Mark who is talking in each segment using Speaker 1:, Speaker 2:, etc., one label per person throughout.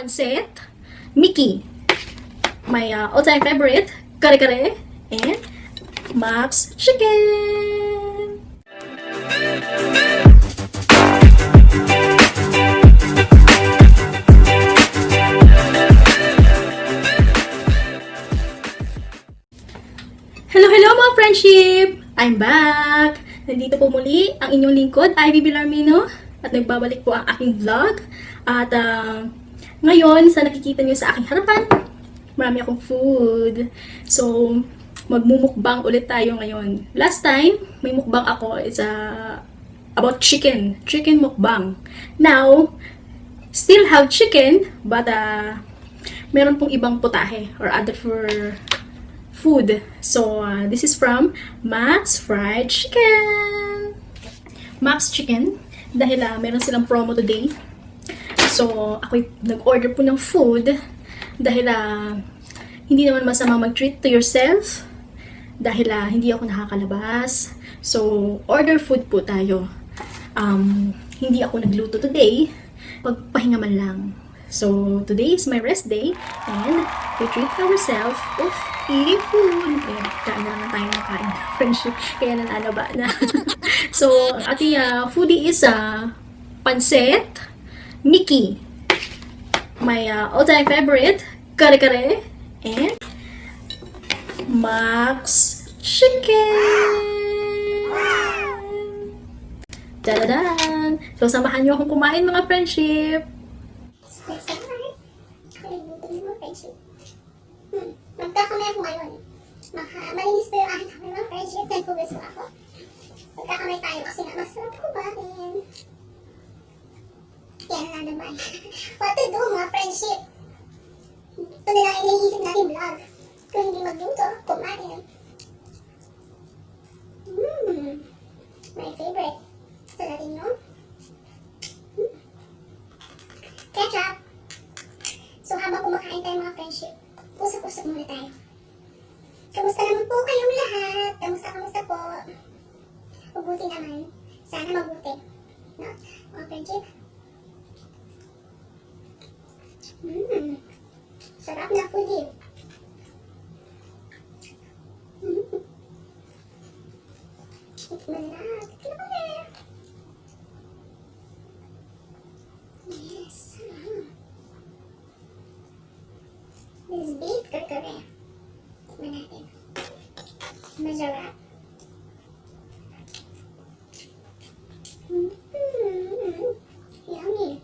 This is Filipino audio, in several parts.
Speaker 1: Pansit, Mickey, my all-time favorite, kare-kare, and Max Chicken! Hello, hello mga friendship! I'm back! Nandito po muli ang inyong lingkod, Belarmino, at nagbabalik po ang aking vlog. At ngayon, sa nakikita niyo sa aking harapan, marami akong food. So, magmumukbang ulit tayo ngayon. Last time, may mukbang ako, it's about chicken mukbang. Now, still have chicken, but meron pong ibang putahe or other for food. So, this is from Max Fried Chicken. Max Chicken, dahil meron silang promo today. So, ako nag-order po ng food dahil hindi naman masama mag-treat to yourself dahil hindi ako nakakalabas. So, order food po tayo. Hindi ako nagluto today. Pagpahinga man lang. So, today is my rest day and we treat ourselves with eating food. Ayan, kain na naman tayo ng kain. Friendship. Kaya nananaba na. So, ating foodie is pansit, Mickey, my all-time favorite, kare-kare, and Max Chicken! Dadadan! So, samahan nyo akong kumain mga friendship!
Speaker 2: Magkakamay ako ngayon. Malinis pa yung aking kamay mga friendship. Nagpugas ko ako. Magkakamay tayo kasi nga masarap kumain. Yan na naman. What to do mga friendship? Ito na lang iniisip natin vlog. Kung hindi magluto, kumain. My favorite. Ito natin yun. Ketchup. So habang kumakain tayo mga friendship, usap-usap muna tayo. Kamusta naman po kayong lahat? Kamusta po? Mabuti naman. Sana mabuti. No? Mga friendship? Sarap na foodie. Tikman na. Tikman na. Yes. This is beef kare-kare. Tikman natin. Masarap. Yummy.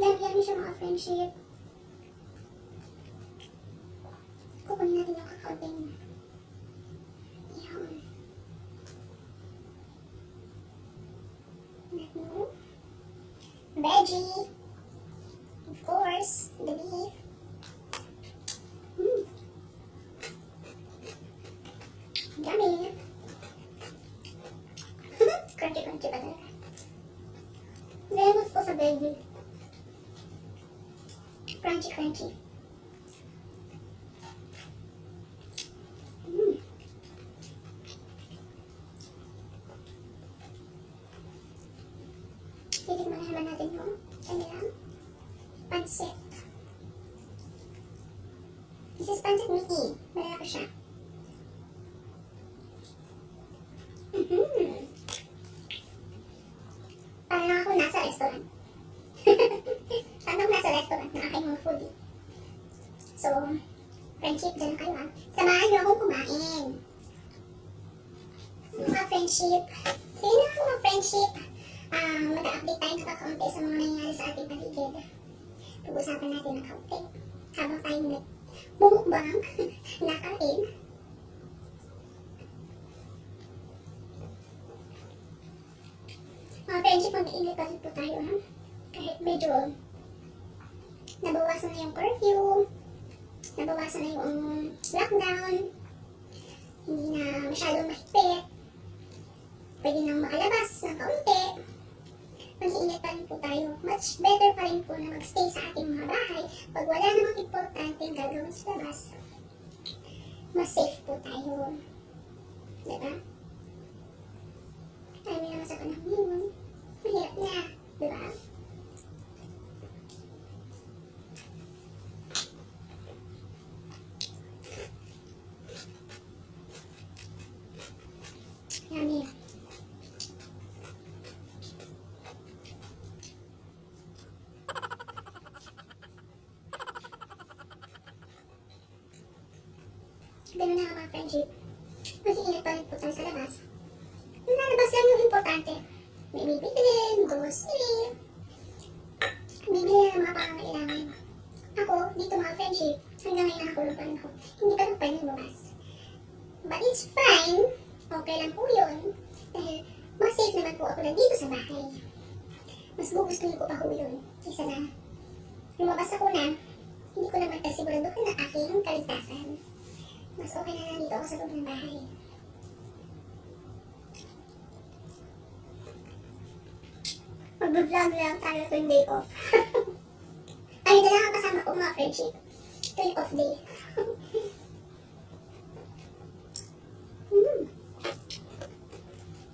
Speaker 2: Yummy siya mga friendship. Kukunin natin yung kakaunting. Yum. Veggie. Of course, the beef. Yummy. Crunchy pa talaga. Lemon po sa veggie. Crunchy. Titikman na naman natin yung kanilang pansit. This is pansit Mickey. Malaki siya. Parang ako nasa restaurant. Parang nasa restaurant na aking mga foodie. So, friendship, dyan kayo ha. Samahan niyo akong kumain. Mga friendship. Sige na mga friendship. Mag-update tayo ng kakaunti sa mga nangyayari sa ating paligid. Pag-usapan natin ng kaunti. Habang tayo bumukbang, nakain. Mga friendship, mag-iingat pa rin po tayo ha. Kahit medyo nabawasan na yung curfew, nabawasan na yung lockdown, hindi na masyadong mahigpit, pwede nang makalabas ng kaunti. Mag-iingat pa rin po tayo. Much better pa rin po na magstay sa ating mga bahay. Pag wala namang importanteng gagawin sa labas, mas safe po tayo. Diba? Tayo naman sa panahon yun. Mahirap na. Diba? Yummy. Ganun na nga mga friendship. Mag-iingat pa rin po tayo sa labas. Yung lalabas lang yung importante. May bibilin, grocery, bibili ng mga pangangailangan. Ako, dito mga friendship, hanggang ngayon nakakulong pa rin ako. Hindi pa rin pwede lumabas. But it's fine. Okay lang po yun. Dahil mas safe naman po ako na dito sa bahay. Mas gugustuhin ko pa po yun. Kaysa na lumabas ako na, hindi ko naman kasiguraduhan na aking kaligtasan. Mas okay na nandito ako sa loob ng bahay. Mag-vlog lang tayo tuwing day off. Ay, ito lang ang kasama ko mga friendship. Tuwing off day.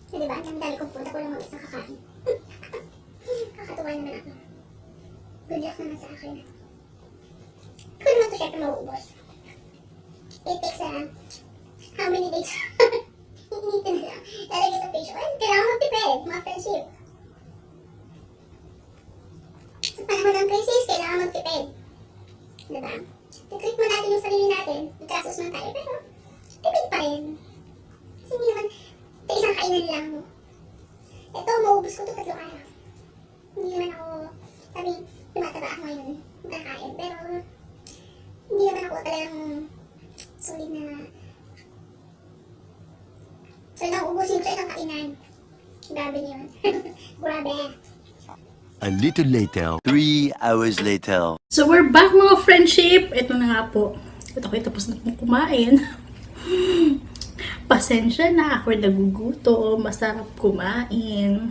Speaker 2: So, diba? Ang dami kong punta ko lang mag-isang kakain. Kakatuwa naman ako. Good luck naman sa akin. Kung naman ito syempre mauubos. It takes how many days? Initin na lang. Lalagay sa page. Well, kailangan mag-prepare, mga friendship. Sa panahon ng crisis, kailangan mag-prepare. Diba? Titreat mo natin yung sarili natin. Nagkasos man tayo, pero tipid pa rin. Kasi hindi naman, ito isang kainan lang. Ito, maubos ko ito 3 araw. Hindi naman ako, sabi, tumataba ako ngayon, nakakain. Pero, hindi naman ako talagang solid na ubusin ko sa isang kainan. Grabe yun. Grabe.
Speaker 3: A little later, 3 hours later.
Speaker 1: So we're back mga friendship. Ito na nga po. Ito ko tapos na pong kumain. Pasensya na ako naguguto. Masarap kumain.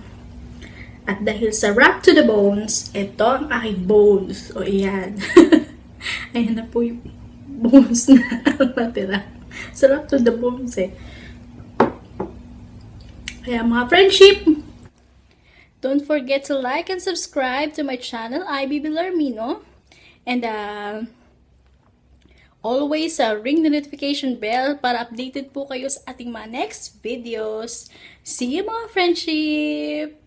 Speaker 1: At dahil sa wrap to the bones, ito ang aking bones. O iyan. Ayan na po yung bones na natira. Sarap to the bones eh. Kaya mga friendship, don't forget to like and subscribe to my channel, Belarmino. And always ring the notification bell para updated po kayo sa ating mga next videos. See you mga friendship!